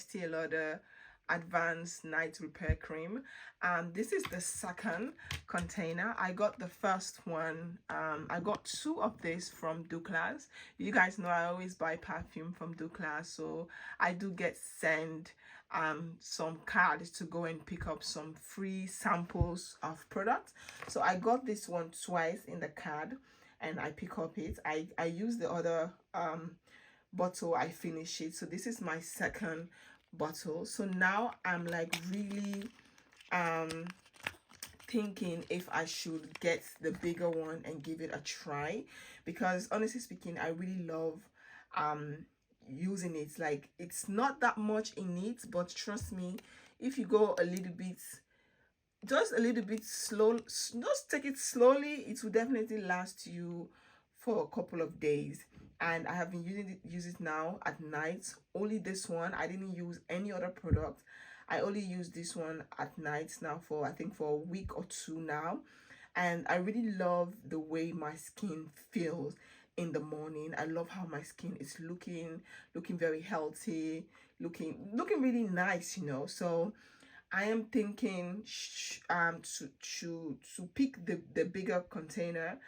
Estee Lauder Advanced Night Repair Cream. This is the second container. I got the first one. I got two of this from Douglas. You guys know I always buy perfume from Douglas, so I do get sent some cards to go and pick up some free samples of products. So I got this one twice in the card, and I pick up it. I use the other bottle, I finish it. So this is my second bottle. So now I'm like really thinking if I should get the bigger one and give it a try, because honestly speaking, I really love using it. Like, it's not that much in it, but trust me, if you go a little bit, just a little bit slow, just take it slowly, it will definitely last you for a couple of days. And I have been use it now at night. Only this one. I didn't use any other product. I only use this one at night now for, I think, for a week or two now. And I really love the way my skin feels in the morning. I love how my skin is looking very healthy, looking really nice, you know. So I am thinking to pick the bigger container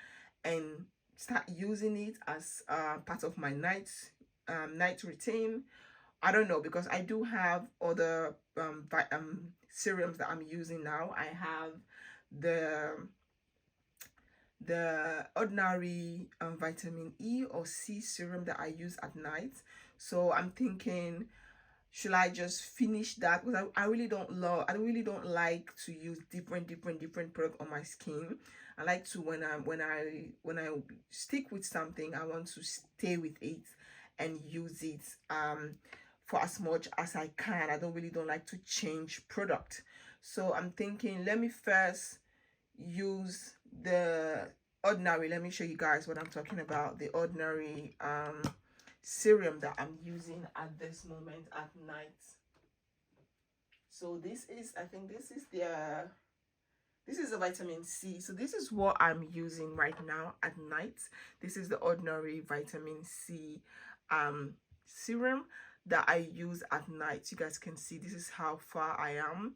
and start using it as part of my night routine. I don't know, because I do have other serums that I'm using now. I have the ordinary vitamin E or C serum that I use at night. So I'm thinking, should I just finish that? Because I really don't like to use different products on my skin. I like to, when I stick with something, I want to stay with it and use it for as much as I can. I don't like to change product. So I'm thinking, let me first use the ordinary. Let me show you guys what I'm talking about. The ordinary serum that I'm using at this moment at night. So this is, I think this is a vitamin C. So this is what I'm using right now at night. This is the ordinary vitamin C serum that I use at night. You guys can see this is how far I am.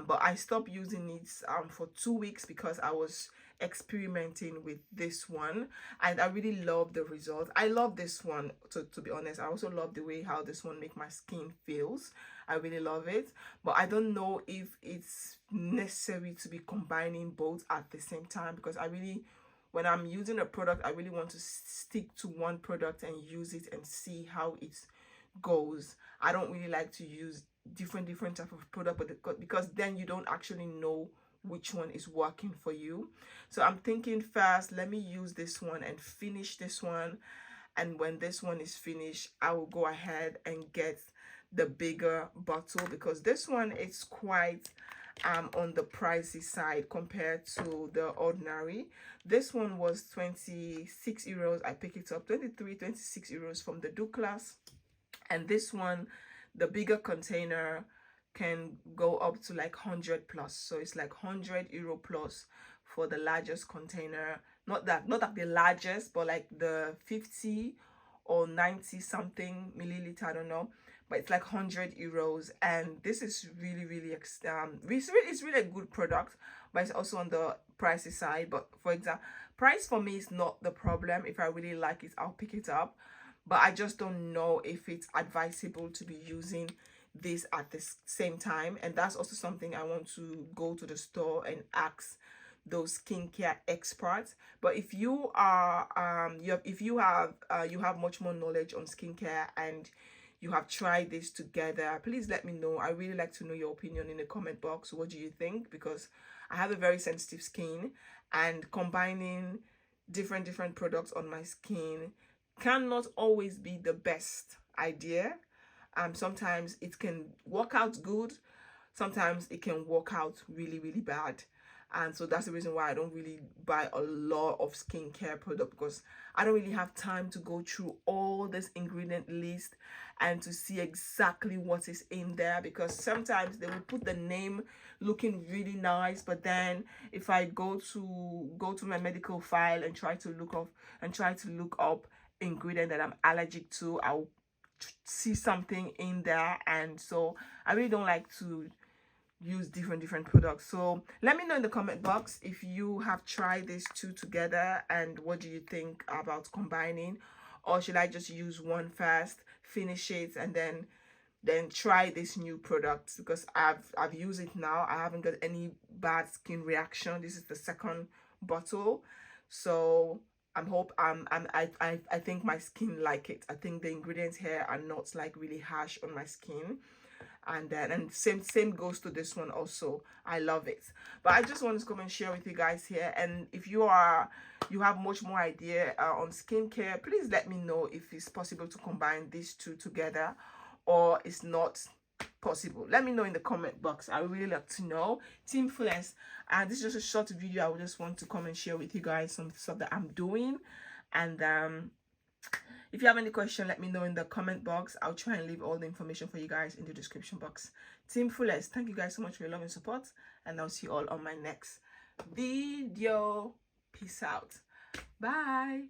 But I stopped using it for 2 weeks because I was experimenting with this one, and I really love the results. I love this one, to be honest. I also love the way how this one make my skin feels. I really love it, but I don't know if it's necessary to be combining both at the same time, because I really, when I'm using a product, I really want to stick to one product and use it and see how it goes. I don't really like to use different type of product, but because then you don't actually know which one is working for you. So I'm thinking, first let me use this one and finish this one, and when this one is finished, I will go ahead and get the bigger bottle, because this one is quite on the pricey side compared to the ordinary. This one was 26 euros. I picked it up 26 euros from the Douglas, and this one, the bigger container, can go up to like 100 plus. So it's like 100 euro plus for the largest container. Not that the largest, but like the 50 or 90 something milliliter, I don't know, but it's like 100 euros. And this is really it's really a good product, but it's also on the pricey side. But for example, price for me is not the problem. If I really like it, I'll pick it up, but I just don't know if it's advisable to be using this at the same time. And that's also something I want to go to the store and ask those skincare experts. But if you are you have much more knowledge on skincare and you have tried this together, please let me know. I really like to know your opinion in the comment box. What do you think? Because I have a very sensitive skin, and combining different products on my skin cannot always be the best idea. Sometimes it can work out good, sometimes it can work out really bad. And so that's the reason why I don't really buy a lot of skincare product, because I don't really have time to go through all this ingredient list and to see exactly what is in there, because sometimes they will put the name looking really nice, but then if I go to my medical file and try to look up ingredient that I'm allergic to, I'll see something in there, and so I really don't like to use different products. So let me know in the comment box if you have tried these two together and what do you think about combining, or should I just use one first, finish it, and then try this new product, because I've used it now. I haven't got any bad skin reaction. This is the second bottle, so I think my skin like it. I think the ingredients here are not like really harsh on my skin, and same goes to this one also. I love it. But I just wanted to come and share with you guys here, and if you have much more idea on skincare, please let me know if it's possible to combine these two together or it's not possible. Let me know in the comment box. I would really like to know. Team Fullest, and this is just a short video. I would just want to come and share with you guys some stuff that I'm doing, and if you have any question, let me know in the comment box. I'll try and leave all the information for you guys in the description box. Team Fullest, thank you guys so much for your love and support, and I'll see you all on my next video. Peace out. Bye.